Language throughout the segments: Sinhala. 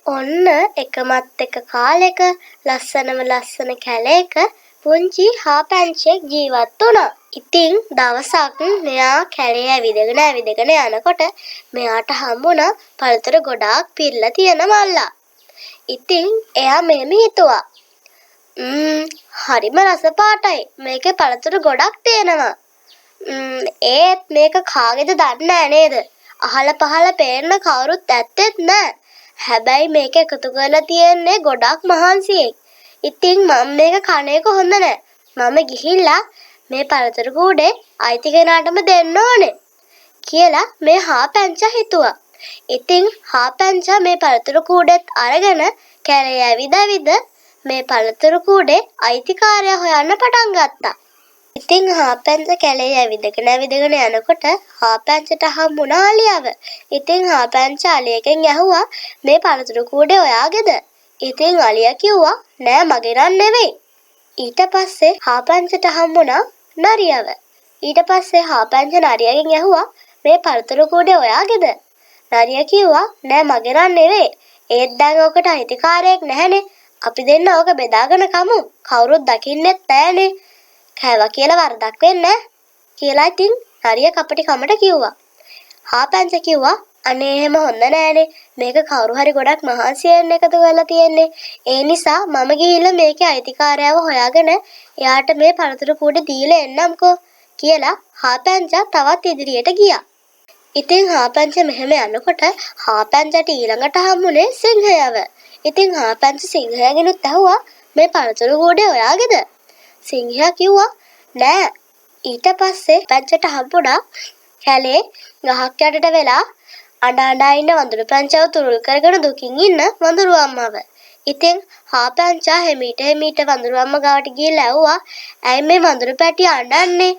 ඔන්න එකමත් එක කාලෙක ලස්සනම ලස්සන කැලේක පුංචි හාපැංචියෙක් ජීවත් වුණා. ඉතින් දවසක් මෙයා කැලේ ඇවිදගෙන යනකොට මෙයාට හම්බුණා පළතුරු ගොඩාක් පිරලා තියෙන මල්ලා. ඉතින් එයා මෙහෙම හිතුවා. හරිම රස පාටයි. මේකේ පළතුරු ගොඩක් තියෙනවා. ඒත් මේක කාගේද දන්නේ නැහැ නේද? අහල පහල පේන්න කවුරුත් ඇත්තෙත් නැහැ. හැබැයි මේක එකතු කරලා තියෙන්නේ ගොඩක් මහන්සියෙන්. ඉතින් මම මේක කන එක හොඳ නැහැ. මම ගිහිල්ලා මේ පළතුරු කූඩේ අයිති කෙනාටම දෙන්න ඕනේ කියලා මේ හාපැංචා හිතුවා. ඉතින් හාපැංචා මේ පළතුරු කූඩෙත් අරගෙන කැලේ ඇවිද මේ පළතුරු කූඩේ අයිතිකාරයා හොයන්න පටන් ගත්තා. ඉතින් හාපැංචා කැලේ ඇවිදගෙන යනකොට හාපැංචට හම්බුණා අලියව. ඉතින් හාපැංචා අලියගෙන් ඇහුවා මේ පළතුරු කූඩේ ඔයාගේද? ඉතින් අලියා කිව්වා නෑ මගේ නන් නෙවෙයි. ඊට පස්සේ හාපැංචට හම්බුණා නරියව. ඊට පස්සේ හාපැංචා නරියගෙන් ඇහුවා මේ පළතුරු කූඩේ ඔයාගේද? නරියා කිව්වා නෑ මගේ නන් නෙවෙයි. ඒත් දැන් ඔකට අයිතිකාරයෙක් නැහැනේ. අපි දෙන්න ඕක බෙදාගෙන කමු. කවුරුත් දකින්නෙත් නෑනේ. කෑවා කියලා වරදක් වෙන්නේ නැහැ කියලා ඉතින් නරිය කපටි කමට කිව්වා. හාපැංචා කිව්වා අනේ එහෙම හොඳ නෑනේ. මේක කවුරු හරි ගොඩක් මහන්සියෙන් එකතු කරලා තියෙන්නේ. ඒ නිසා මම ගිහිල්ලා මේකේ අයිතිකාරයව හොයාගෙන එයාට මේ පළතුරු කූඩේ දීලා එන්නම්කෝ කියලා හාපැංචා තවත් ඉදිරියට ගියා. ඉතින් හාපැංචා මෙහෙම යනකොට හාපැංචාට ඊළඟට හම්බුනේ සිංහයව. ඉතින් හාපැංචා සිංහයාගෙනුත් ඇහුවා මේ පළතුරු කූඩේ ඔයාගේද? සිංහයා කිව්වා නෑ. ඊට පස්සේ පැංචට හම්බුණා කැලේ ගහක් යටට වෙලා අඬ ඉන්න වඳුරු පැංචව තුරුල් කරගෙන දුකින් ඉන්න වඳුරු අම්මව. ඉතින් හාපැංචා හෙමීට වඳුරු අම්ම ගාවට ගිහිල්ලා ඇහුවා ඇයි මේ වඳුරු පැටිය අඬන්නේ?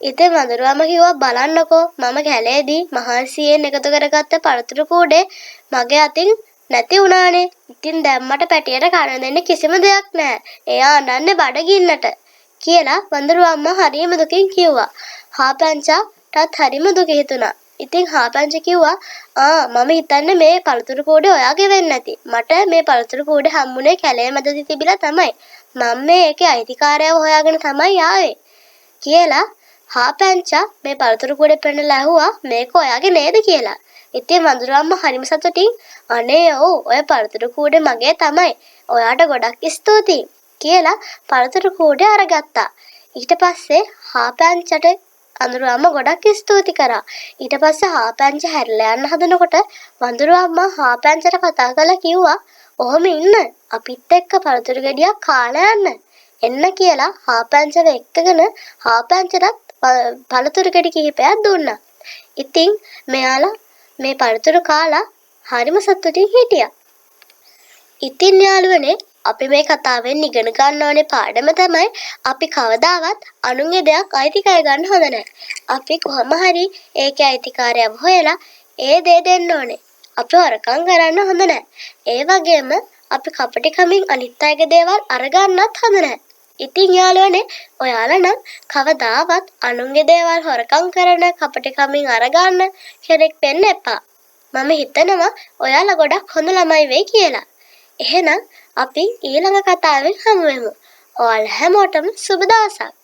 ඉතින් වඳුරු අම්ම කිව්වා බලන්නකෝ මම කැලේදී මහන්සියෙන් එකතු කරගත්ත පළතුරු කූඩේ මගේ අතින් නැති වුණානේ. ඉතින් දැන් මට පැටියට කන දෙන්න කිසිම දෙයක් නැහැ. එයා අඬන්නේ බඩගින්නට කියලා වඳුරු අම්මා හරිම දුකින් කිව්වා. හාපැංචාටත් හරිම දුක හිතුණා. ඉතින් හාපැංචා කිව්වා මම හිතන්නේ මේ පළතුරු කූඩේ ඔයාගේ වෙන්නේ නැති. මට මේ පළතුරු කූඩේ හම්බුනේ කැලේ මැදදී තිබිලා තමයි. මම මේකේ අයිතිකාරයව හොයාගෙන තමයි ආවේ කියලා හාපැංචා මේ පළතුරු කූඩේ පෙන්නලා ඇහුවා මේක ඔයාගේ නේද කියලා. ඉතින් වඳුරු අම්මා හරිම සතුටින් අනේ ඔය පළතුරු කූඩේ මගේ තමයි. ඔයාට ගොඩක් ස්තුතියි කියලා පළතුරු කූඩේ අරගත්තා. ඊට පස්සේ හාපැංචට වඳුරු අම්මා ගොඩක් ස්තුති කරා. ඊට පස්සේ හාපැංචා හැරිලා යන්න හදනකොට වඳුරු අම්මා හාපැංචට කතා කරලා කිව්වා ඔහොම ඉන්න අපිත් එක්ක පළතුරු ගෙඩියක් කාලා යන්න. එන්න කියලා හාපැංචව එක්කගෙන හාපැංචටත් පළතුරු ගෙඩි කිහිපයක් දුන්නා. ඉතින් මෙයාලා මේ පළතුරු කාලා හරිම සතුටින් හිටියා. ඉතින් යාළුවනේ අපි මේ කතාවෙන් ඉගෙන ගන්න ඕනේ පාඩම තමයි අපි කවදාවත් අනුන්ගේ දෙයක් අයිති කර ගන්න හොඳ නැහැ. අපි කොහොම හරි ඒකේ අයිතිකාරයව හොයලා ඒ දේ දෙන්න ඕනේ. අපි හොරකම් කරන්න හොඳ නැහැ. ඒ වගේම අපි කපටිකමින් අනිත් අයගේ දේවල් අරගන්නත් හොඳ නැහැ. ඉතින් යාළුවනේ ඔයාලා නම් කවදාවත් අනුන්ගේ දේවල් හොරකම් කරන කපටිකමින් අරගන්න කෙනෙක් වෙන්න එපා. මම හිතනවා ඔයාලා ගොඩක් හොඳ ළමයි වෙයි කියලා. එහෙනම් අපි ඊළඟ කතාවෙන් හමු වෙමු. ඔයාලා හැමෝටම සුබ දවසක්.